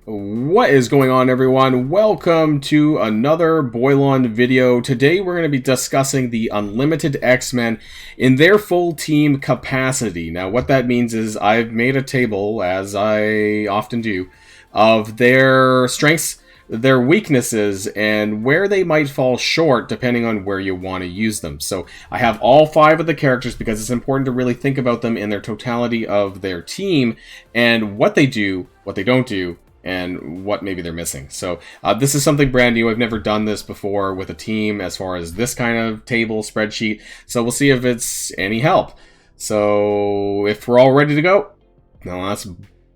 What is going on, everyone? Welcome to another Boilon video. Today we're going to be discussing the Unlimited X-Men in their full team capacity. Now what that means is I've made a table, as I often do, of their strengths, their weaknesses, and where they might fall short depending on where you want to use them. So I have all 5 of the characters because it's important to really think about them in their totality of their team and what they do, what they don't do, and what maybe they're missing. So this is something brand new. I've never done this before with a team as far as this kind of table spreadsheet. So we'll see if it's any help. So if we're all ready to go, now let's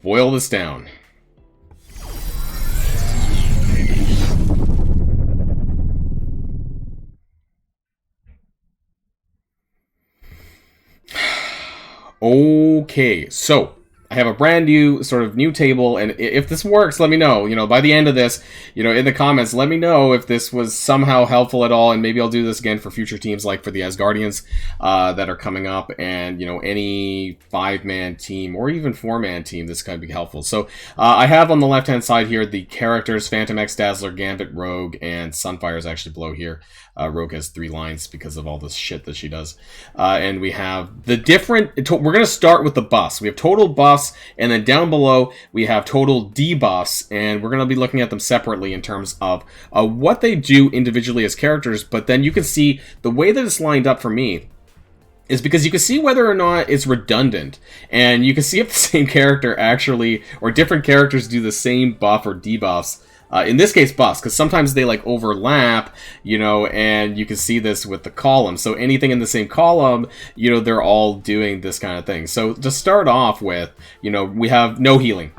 boil this down. Okay, so I have a brand new table, and if this works, let me know. By the end of this, in the comments, let me know if this was somehow helpful at all, and maybe I'll do this again for future teams, like for the Asgardians that are coming up, and any 5-man team or even 4-man team. This could be helpful. So I have on the left-hand side here the characters: Phantom X, Dazzler, Gambit, Rogue, and Sunfire is actually below here. Rogue has 3 lines because of all this shit that she does. And we have the different... We're going to start with the buffs. We have total buffs, and then down below we have total debuffs, and we're going to be looking at them separately in terms of what they do individually as characters. But then you can see the way that it's lined up for me is because you can see whether or not it's redundant, and you can see if the same character actually, or different characters do the same buff or debuffs. In this case, buffs, because sometimes they overlap, and you can see this with the column. So anything in the same column, they're all doing this kind of thing. So to start off with, we have no healing.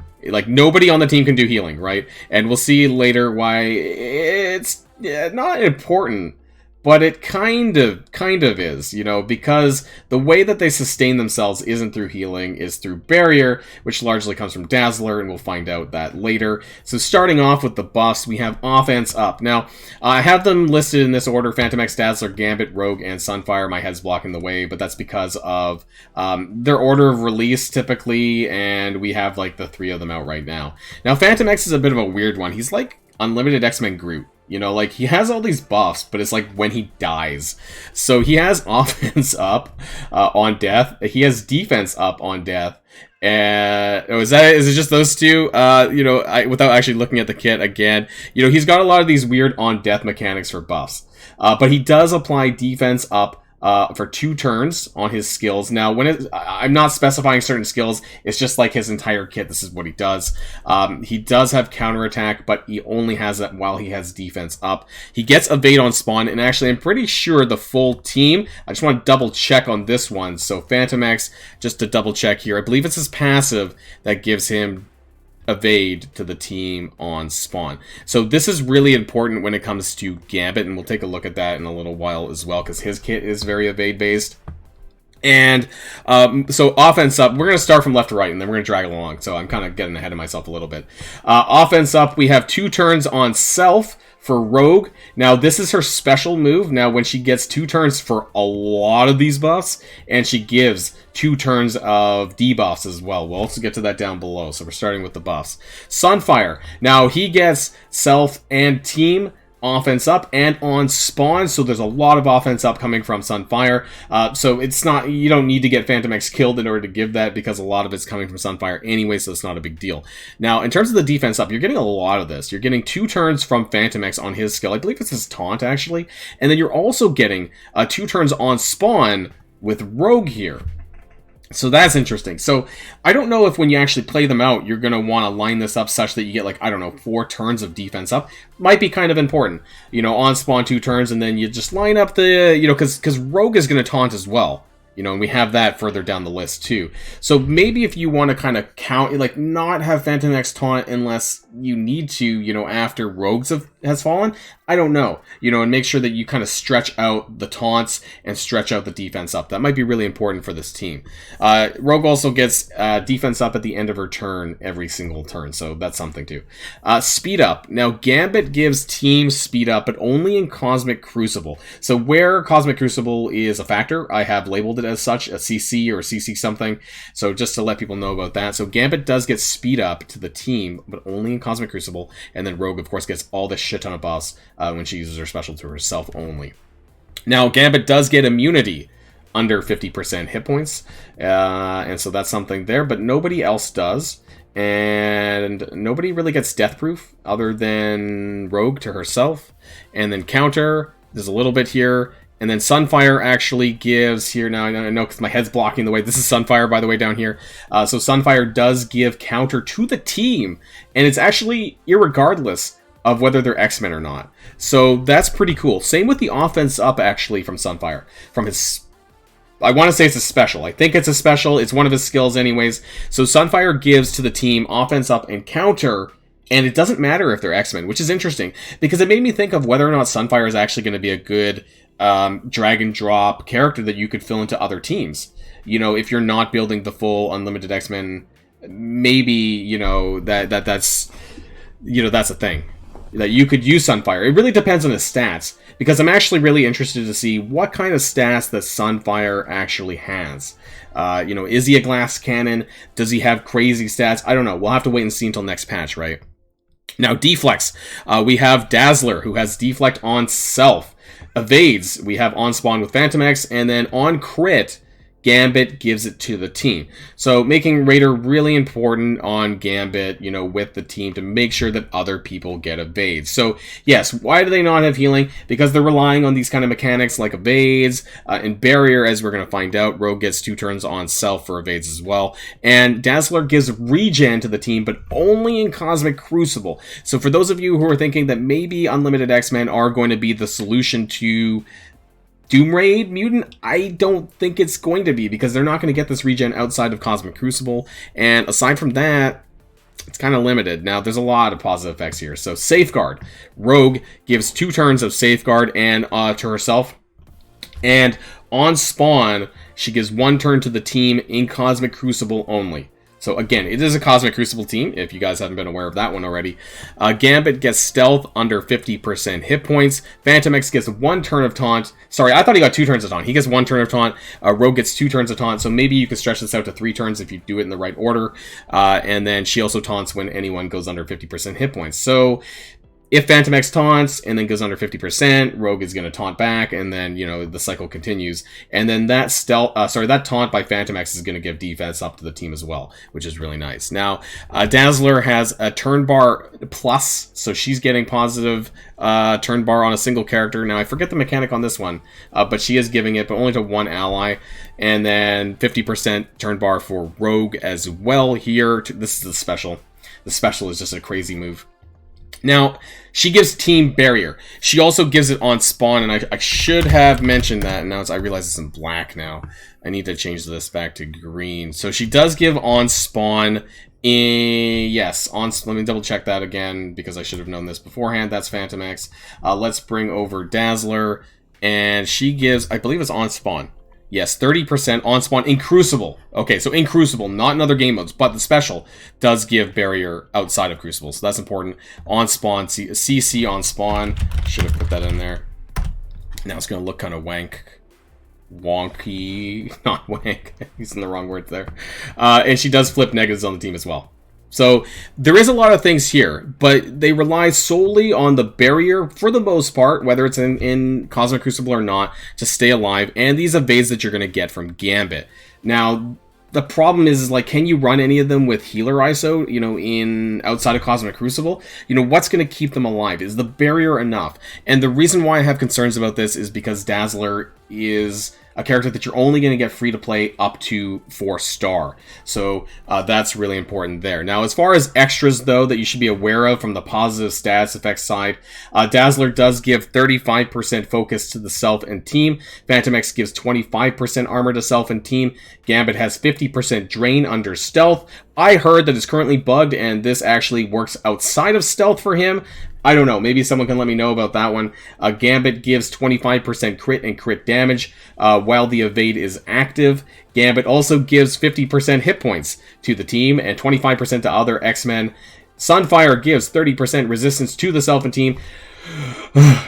Nobody on the team can do healing, right? And we'll see later why it's not important. But it kind of is, because the way that they sustain themselves isn't through healing, is through barrier, which largely comes from Dazzler, and we'll find out that later. So starting off with the buffs, we have offense up. Now, I have them listed in this order: Phantom X, Dazzler, Gambit, Rogue, and Sunfire. My head's blocking the way, but that's because of their order of release, typically, and we have, the 3 of them out right now. Now, Phantom X is a bit of a weird one. He's like Unlimited X-Men Groot. He has all these buffs, but it's when he dies. So he has offense up on death. He has defense up on death. And is it just those 2? Without actually looking at the kit again, he's got a lot of these weird on death mechanics for buffs. But he does apply defense up for 2 turns on his skills. Now, I'm not specifying certain skills, it's just his entire kit. This is what he does. He does have counterattack, but he only has that while he has defense up. He gets evade on spawn, and actually I'm pretty sure the full team, I just want to double check on this one. So Phantom X, just to double check here, I believe it's his passive that gives him evade to the team on spawn. So this is really important when it comes to Gambit, and we'll take a look at that in a little while as well, because his kit is very evade based. And so offense up, we're going to start from left to right, and then we're going to drag along. So I'm kind of getting ahead of myself a little bit. Offense up, we have 2 turns on self for Rogue. Now, this is her special move. Now, when she gets 2 turns for a lot of these buffs, and she gives 2 turns of debuffs as well. We'll also get to that down below, so we're starting with the buffs. Sunfire. Now, he gets self and team offense up and on spawn, so there's a lot of offense up coming from Sunfire. So it's not, you don't need to get Phantom X killed in order to give that, because a lot of it's coming from Sunfire anyway, so it's not a big deal. Now, in terms of the defense up, you're getting a lot of this. You're getting 2 turns from Phantom X on his skill. I believe it's his taunt, actually. And then you're also getting 2 turns on spawn with Rogue here. So that's interesting. So I don't know if when you actually play them out, you're going to want to line this up such that you get 4 turns of defense up. Might be kind of important. On spawn 2 turns, and then you just line up the, because Rogue is going to taunt as well. And we have that further down the list too. So maybe if you want to kind of count, not have Phantom X taunt unless you need to, after Rogues has fallen, I don't know, you know, and make sure that you kind of stretch out the taunts and stretch out the defense up. That might be really important for this team. Rogue also gets defense up at the end of her turn every single turn, so that's something too. Speed up. Now, Gambit gives team speed up, but only in Cosmic Crucible. So where Cosmic Crucible is a factor, I have labeled it as such, a CC or CC something, so just to let people know about that. So Gambit does get speed up to the team, but only in Cosmic Crucible, and then Rogue, of course, gets all this shit ton of buffs when she uses her special to herself only. Now, Gambit does get immunity under 50% hit points, and so that's something there, but nobody else does, and nobody really gets death proof other than Rogue to herself, and then counter, there's a little bit here, and then Sunfire actually gives here, now I know because my head's blocking the way, this is Sunfire by the way down here, so Sunfire does give counter to the team, and it's actually irregardless of whether they're X-Men or not. So that's pretty cool. Same with the offense up, actually, from Sunfire. From his... I want to say it's a special. I think it's a special. It's one of his skills anyways. So Sunfire gives to the team offense up and counter, and it doesn't matter if they're X-Men, which is interesting, because it made me think of whether or not Sunfire is actually going to be a good drag and drop character that you could fill into other teams. You know, if you're not building the full Unlimited X-Men, maybe, you know, that's... You know, that's a thing. That you could use Sunfire. It really depends on his stats, because I'm actually really interested to see what kind of stats that Sunfire actually has. You know, is he a glass cannon? Does he have crazy stats? I don't know. We'll have to wait and see until next patch, right? Now, deflects. We have Dazzler, who has deflect on self. Evades, we have on spawn with Phantom X, and then on crit, Gambit gives it to the team. So making Raider really important on Gambit, you know, with the team to make sure that other people get evades. So yes, why do they not have healing? Because they're relying on these kind of mechanics like evades and barrier, as we're going to find out. Rogue gets 2 turns on self for evades as well. And Dazzler gives regen to the team, but only in Cosmic Crucible. So for those of you who are thinking that maybe Unlimited X-Men are going to be the solution to Doom Raid Mutant, I don't think it's going to be, because they're not going to get this regen outside of Cosmic Crucible, and aside from that, it's kind of limited. Now, there's a lot of positive effects here. So, Safeguard. Rogue gives 2 turns of Safeguard and to herself, and on spawn, she gives 1 turn to the team in Cosmic Crucible only. So again, it is a Cosmic Crucible team, if you guys haven't been aware of that one already. Gambit gets stealth under 50% hit points. Phantom X gets 1 turn of taunt. Sorry, I thought he got 2 turns of taunt. He gets 1 turn of taunt. Rogue gets 2 turns of taunt, so maybe you could stretch this out to 3 turns if you do it in the right order. And then she also taunts when anyone goes under 50% hit points. So if Phantom X taunts and then goes under 50%, Rogue is going to taunt back, and then, you know, the cycle continues. And then that that taunt by Phantom X is going to give defense up to the team as well, which is really nice. Now, Dazzler has a turn bar plus, so she's getting positive turn bar on a single character. Now, I forget the mechanic on this one, but she is giving it, but only to 1 ally. And then 50% turn bar for Rogue as well here. This is the special. The special is just a crazy move. Now, she gives team barrier. She also gives it on spawn, and I should have mentioned that. And now I realize it's in black now. I need to change this back to green. So she does give on spawn. Yes, let me double check that again, because I should have known this beforehand. That's Phantom X. Let's bring over Dazzler, and she gives, I believe it's on spawn. Yes, 30% on spawn in Crucible. Okay, so in Crucible, not in other game modes, but the special does give barrier outside of Crucible, so that's important. On spawn, CC on spawn. Should have put that in there. Now it's going to look kind of wonky, not wank. Using the wrong word there. And she does flip negatives on the team as well. So there is a lot of things here, but they rely solely on the barrier for the most part, whether it's in Cosmic Crucible or not, to stay alive, and these evades that you're going to get from Gambit. Now, the problem is like, can you run any of them with healer ISO, you know, outside of Cosmic Crucible? You know, what's going to keep them alive? Is the barrier enough? And the reason why I have concerns about this is because Dazzler is a character that you're only going to get free to play up to 4-star. So that's really important there. Now, as far as extras, though, that you should be aware of from the positive stats effects side, Dazzler does give 35% focus to the self and team. Phantom X gives 25% armor to self and team. Gambit has 50% drain under stealth, I heard that it's currently bugged, and this actually works outside of stealth for him. I don't know. Maybe someone can let me know about that one. Gambit gives 25% crit and crit damage while the evade is active. Gambit also gives 50% hit points to the team and 25% to other X-Men. Sunfire gives 30% resistance to the self and team.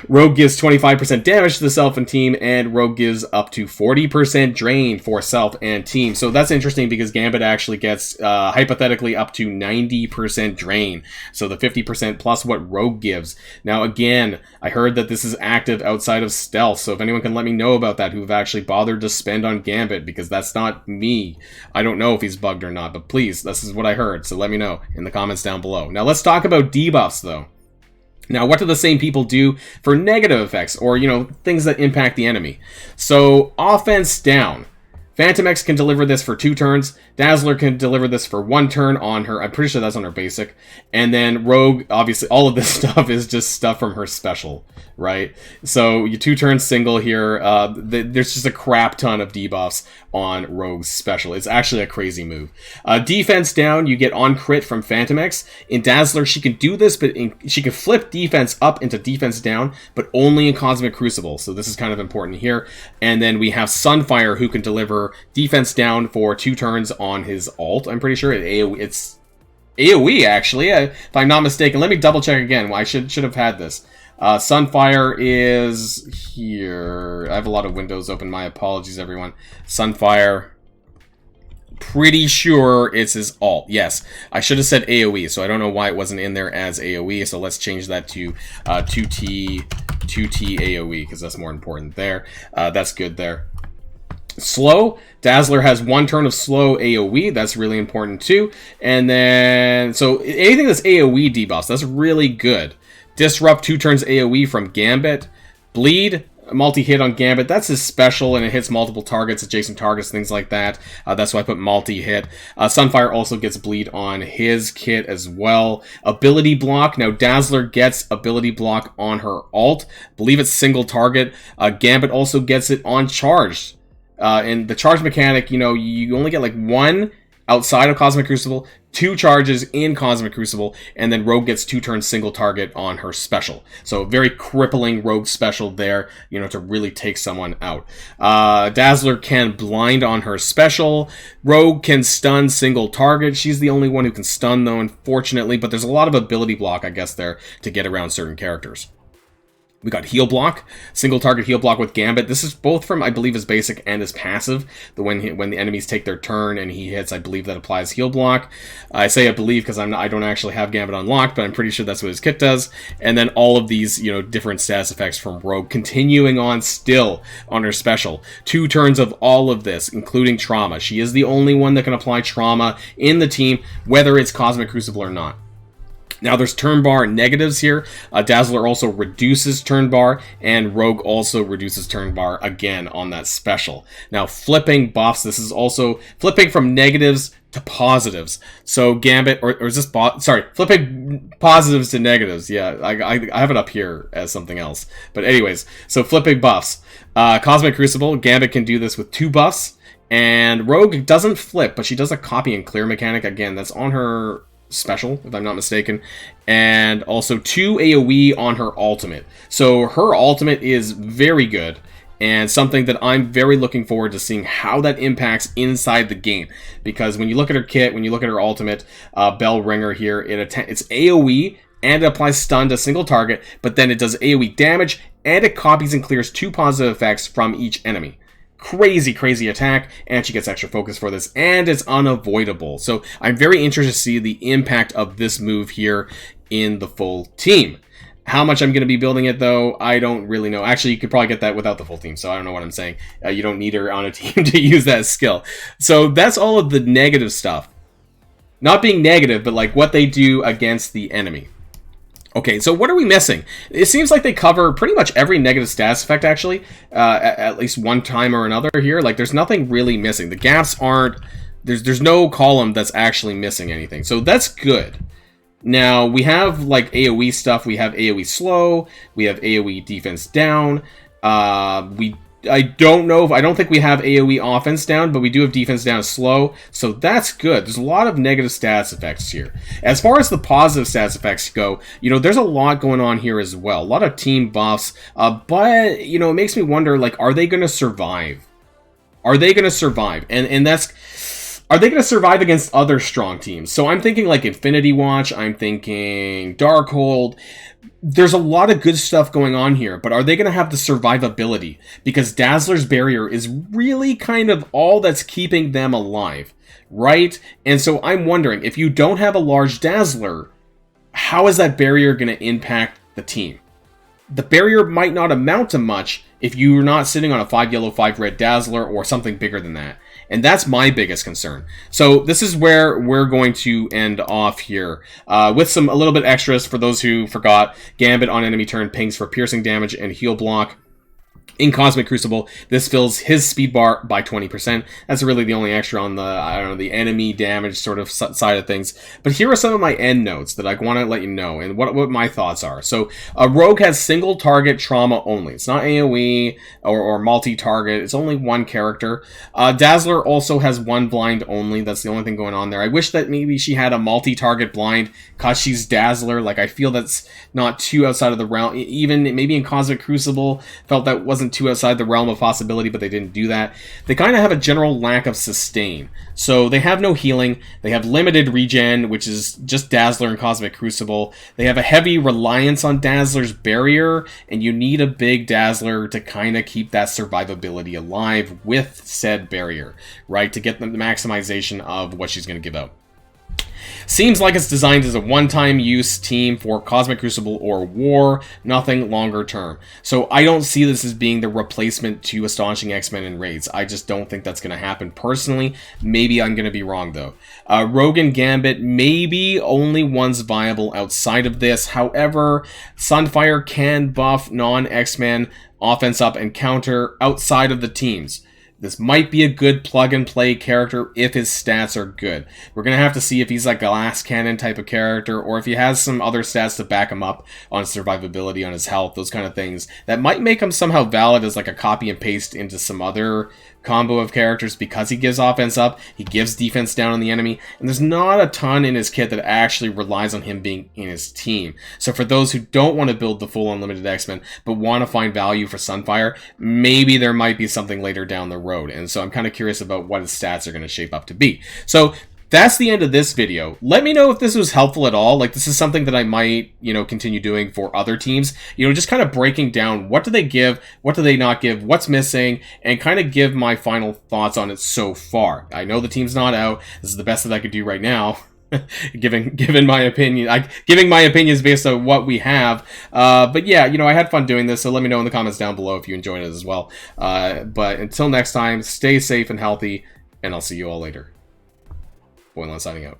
Rogue gives 25% damage to the self and team, and Rogue gives up to 40% drain for self and team. So that's interesting because Gambit actually gets hypothetically up to 90% drain. So the 50% plus what Rogue gives. Now again, I heard that this is active outside of stealth, so if anyone can let me know about that who've actually bothered to spend on Gambit, because that's not me. I don't know if he's bugged or not, but please, this is what I heard, so let me know in the comments down below. Now let's talk about debuffs though. Now, what do the same people do for negative effects, or, things that impact the enemy? So, offense down. Phantom X can deliver this for 2 turns. Dazzler can deliver this for 1 turn on her. I'm pretty sure that's on her basic. And then Rogue, obviously, all of this stuff is just stuff from her special, right? So, you 2 turn single here. There's just a crap ton of debuffs on Rogue's special. It's actually a crazy move. Defense down, you get on crit from Phantom X. In Dazzler, she can do this, but she can flip defense up into defense down, but only in Cosmic Crucible. So this is kind of important here. And then we have Sunfire, who can deliver defense down for 2 turns on his ult. I'm pretty sure it's AoE, actually, if I'm not mistaken. Let me double check again. I should have had this. Sunfire is here. I have a lot of windows open. My apologies, everyone. Sunfire. Pretty sure it's his ult. Yes, I should have said AoE, so I don't know why it wasn't in there as AoE. So let's change that to 2T AoE, because that's more important there. That's good there. Slow. Dazzler has 1 turn of slow AoE. That's really important too. And then, so anything that's AoE debuffs, that's really good. Disrupt 2 turns AoE from Gambit. Bleed, multi-hit on Gambit. That's his special, and it hits multiple targets, adjacent targets, things like that. That's why I put multi-hit. Sunfire also gets bleed on his kit as well. Ability block. Now, Dazzler gets ability block on her ult. I believe it's single target. Gambit also gets it on charge. In the charge mechanic, you only get like 1 outside of Cosmic Crucible, 2 charges in Cosmic Crucible, and then Rogue gets 2 turns single target on her special. So very crippling Rogue special there, to really take someone out. Dazzler can blind on her special. Rogue can stun single target. She's the only one who can stun though, unfortunately, but there's a lot of ability block, I guess, there to get around certain characters. We got heal block, single target heal block with Gambit. This is both from, I believe, his basic and his passive. When the enemies take their turn and he hits, I believe that applies heal block. I say I believe because I don't actually have Gambit unlocked, but I'm pretty sure that's what his kit does. And then all of these, different status effects from Rogue, continuing on still on her special. 2 turns of all of this, including trauma. She is the only one that can apply trauma in the team, whether it's Cosmic Crucible or not. Now there's turn bar negatives here. Dazzler also reduces turn bar, and Rogue also reduces turn bar again on that special. Now flipping buffs, this is also flipping from negatives to positives. So Gambit, or is this flipping positives to negatives. Yeah, I have it up here as something else. But anyways, so flipping buffs. Cosmic Crucible, Gambit can do this with 2 buffs, and Rogue doesn't flip, but she does a copy and clear mechanic. Again, that's on her special, if I'm not mistaken, and also 2 AoE on her ultimate. So her ultimate is very good, and something that I'm very looking forward to seeing how that impacts inside the game. Because when you look at her kit, when you look at her ultimate, Bell Ringer here, it's AoE, and it applies stun to a single target, but then it does AoE damage, and it copies and clears 2 positive effects from each enemy. Crazy attack, and she gets extra focus for this, and it's unavoidable. So I'm very interested to see the impact of this move here in the full team. How much I'm going to be building it, though, I don't really know. Actually, you could probably get that without the full team, so I don't know what I'm saying. You don't need her on a team to use that skill. So that's all of the negative stuff. Not being negative, but like what they do against the enemy. Okay, so what are we missing? It seems like they cover pretty much every negative status effect, actually, at least one time or another here. Like, there's nothing really missing. The gaps aren't... There's no column that's actually missing anything. So that's good. Now, we have, like, AoE stuff. We have AoE slow. We have AoE defense down. We I don't think we have AoE offense down, but we do have defense down slow, so that's good. There's a lot of negative stats effects here. As far as the positive stats effects go, you know, there's a lot going on here as well. A lot of team buffs, but, you know, it makes me wonder, like, are they going to survive? Are they going to survive? And that's... Are they going to survive against other strong teams? So I'm thinking like Infinity Watch, I'm thinking Darkhold. There's a lot of good stuff going on here, but are they going to have the survivability? Because Dazzler's barrier is really kind of all that's keeping them alive, right? And so I'm wondering, if you don't have a large Dazzler, how is that barrier going to impact the team? The barrier might not amount to much if you're not sitting on a 5 yellow, 5 red Dazzler or something bigger than that. And that's my biggest concern. So this is where we're going to end off here. With a little bit extras for those who forgot. Gambit on enemy turn pings for piercing damage and heal block. In Cosmic Crucible, this fills his speed bar by 20%. That's really the only extra on the, I don't know, the enemy damage sort of side of things. But here are some of my end notes that I want to let you know and what my thoughts are. So, Rogue has single target trauma only. It's not AoE or multi-target. It's only one character. Dazzler also has one blind only. That's the only thing going on there. I wish that maybe she had a multi-target blind because she's Dazzler. Like, I feel that's not too outside of the realm. Even maybe in Cosmic Crucible, felt that wasn't too outside the realm of possibility, but they didn't do that. They kind of have a general lack of sustain. So they have no healing. They have limited regen, which is just Dazzler and Cosmic Crucible. They have a heavy reliance on Dazzler's barrier, and you need a big Dazzler to kind of keep that survivability alive with said barrier, right? To get the maximization of what she's going to give out. Seems like it's designed as a one-time use team for Cosmic Crucible or War, nothing longer term. So I don't see this as being the replacement to Astonishing X-Men and Raids. I just don't think that's going to happen personally. Maybe I'm going to be wrong though. Rogue and Gambit, maybe only one's viable outside of this. However, Sunfire can buff non-X-Men offense up and counter outside of the teams. This might be a good plug-and-play character if his stats are good. We're going to have to see if he's like a glass cannon type of character, or if he has some other stats to back him up on survivability, on his health, those kind of things. That might make him somehow valid as like a copy and paste into some other combo of characters, because he gives offense up, he gives defense down on the enemy, and there's not a ton in his kit that actually relies on him being in his team. So for those who don't want to build the full Unlimited X-Men, but want to find value for Sunfire, maybe there might be something later down the road. And so I'm kind of curious about what his stats are going to shape up to be. So that's the end of this video. Let me know if this was helpful at all. Like, this is something that I might, you know, continue doing for other teams. You know, just kind of breaking down what do they give, what do they not give, what's missing, and kind of give my final thoughts on it so far. I know the team's not out. This is the best that I could do right now. Giving my opinion, giving my opinions based on what we have. But yeah, you know, I had fun doing this, so let me know in the comments down below if you enjoyed it as well. But until next time, stay safe and healthy, and I'll see you all later. Boilon signing out.